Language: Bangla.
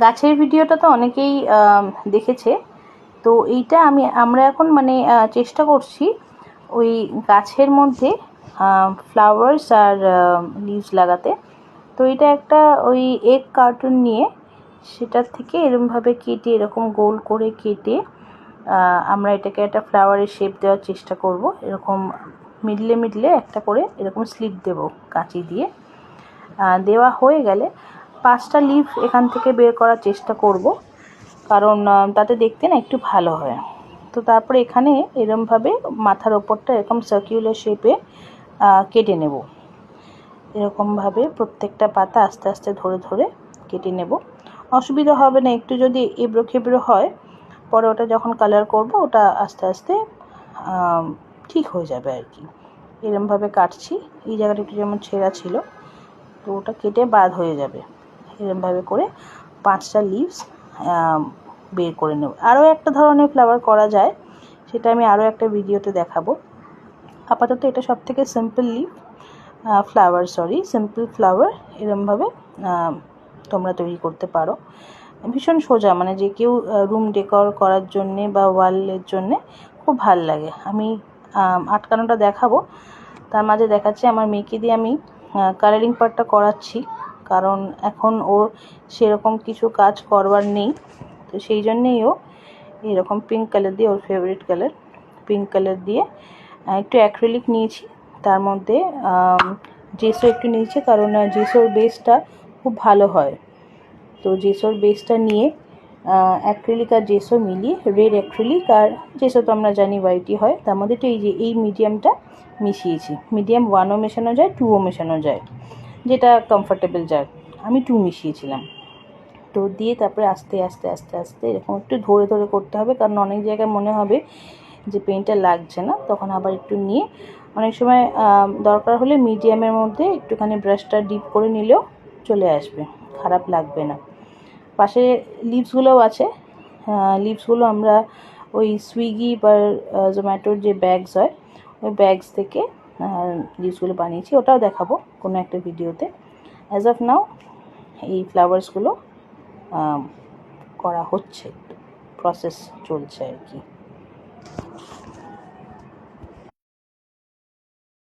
গাছের ভিডিওটা তো অনেকেই দেখেছে, তো এইটা আমরা এখন মানে চেষ্টা করছি ওই গাছের মধ্যে ফ্লাওয়ার্স আর লিভস লাগাতে। তো এটা একটা ওই এগ কার্টুন নিয়ে সেটার থেকে এরকমভাবে কেটে, এরকম গোল করে কেটে আমরা এটাকে একটা ফ্লাওয়ারের শেপ দেওয়ার চেষ্টা করব। এরকম মিডলে মিডলে একটা করে এরকম স্লিট দেব কাঁচি দিয়ে। দেওয়া হয়ে গেলে 5টা লিভ এখান থেকে বের করার চেষ্টা করব, কারণ তাতে দেখতে না একটু ভালো হয়। তো তারপরে এখানে এরকমভাবে মাথার ওপরটা এরকম সার্কুলার শেপে কেটে নেব। এরকমভাবে প্রত্যেকটা পাতা আস্তে আস্তে ধরে ধরে কেটে নেব। অসুবিধা হবে না, একটু যদি এবড়ো খেবড়ো হয় পরে ওটা যখন কালার করব ওটা আস্তে আস্তে ঠিক হয়ে যাবে আর কি। এরকমভাবে কাটছি, এই জায়গাটা একটু যেমন ছেঁড়া ছিল তো ওটা কেটে বাদ হয়ে যাবে। এরকমভাবে করে 5টা লিভস বের করে নেব। আরও একটা ধরনের ফ্লাওয়ার করা যায়, সেটা আমি আরও একটা ভিডিওতে দেখাবো। আপাতত এটা সবথেকে সিম্পল সিম্পল ফ্লাওয়ার এরকমভাবে তোমরা তৈরি করতে পারো। ভীষণ সোজা, মানে যে কেউ রুম ডেকোর করার জন্যে বা ওয়ালের জন্যে খুব ভাল লাগে। আমি আটকানোটা দেখাবো, তার মাঝে দেখাচ্ছি আমার মেয়েকে দিয়ে আমি কালারিং পার্টটা করাচ্ছি, কারণ এখন ওর সেরকম কিছু কাজ করবার নেই। তো সেই জন্যেই ও এরকম পিঙ্ক কালার দিয়ে, ওর ফেভারিট কালার পিঙ্ক কালার দিয়ে একটু অ্যাক্রিলিক নিয়েছি, তার মধ্যে জেসো একটু নিয়েছি, কারণ জেসোর বেসটা খুব ভালো হয়। তো জেসোর বেসটা নিয়ে অ্যাক্রিলিক আর জেসো মিলিয়ে, রেড অ্যাক্রিলিক আর জেসো তো আমরা জানি হোয়াইটই হয়, তার মধ্যে তো এই মিডিয়ামটা মিশিয়েছি। মিডিয়াম 1ও মেশানো যায়, 2ও মেশানো যায়, যেটা কমফর্টেবল যায়। আমি 2 মিশিয়েছিলাম। তো দিয়ে তারপরে আস্তে আস্তে আস্তে আস্তে এরকম একটু ধরে ধরে করতে হবে, কারণ অনেক জায়গায় মনে হবে যে পেইন্টটা লাগছে না, তখন আবার একটু নিয়ে, অনেক সময় দরকার হলে মিডিয়ামের মধ্যে একটুখানি ব্রাশটা ডিপ করে নিলেও চলে আসবে, খারাপ লাগবে না। পাশে লিভসগুলোও আছে, লিভসগুলো আমরা ওই সুইগি বা জোম্যাটোর যে ব্যাগস হয় ওই ব্যাগস থেকে লিভসগুলো বানিয়েছি, ওটাও দেখাবো কোনো একটা ভিডিওতে। অ্যাজ অফ নাও এই ফ্লাওয়ার্সগুলো করা হচ্ছে, প্রসেস চলছে আর কি।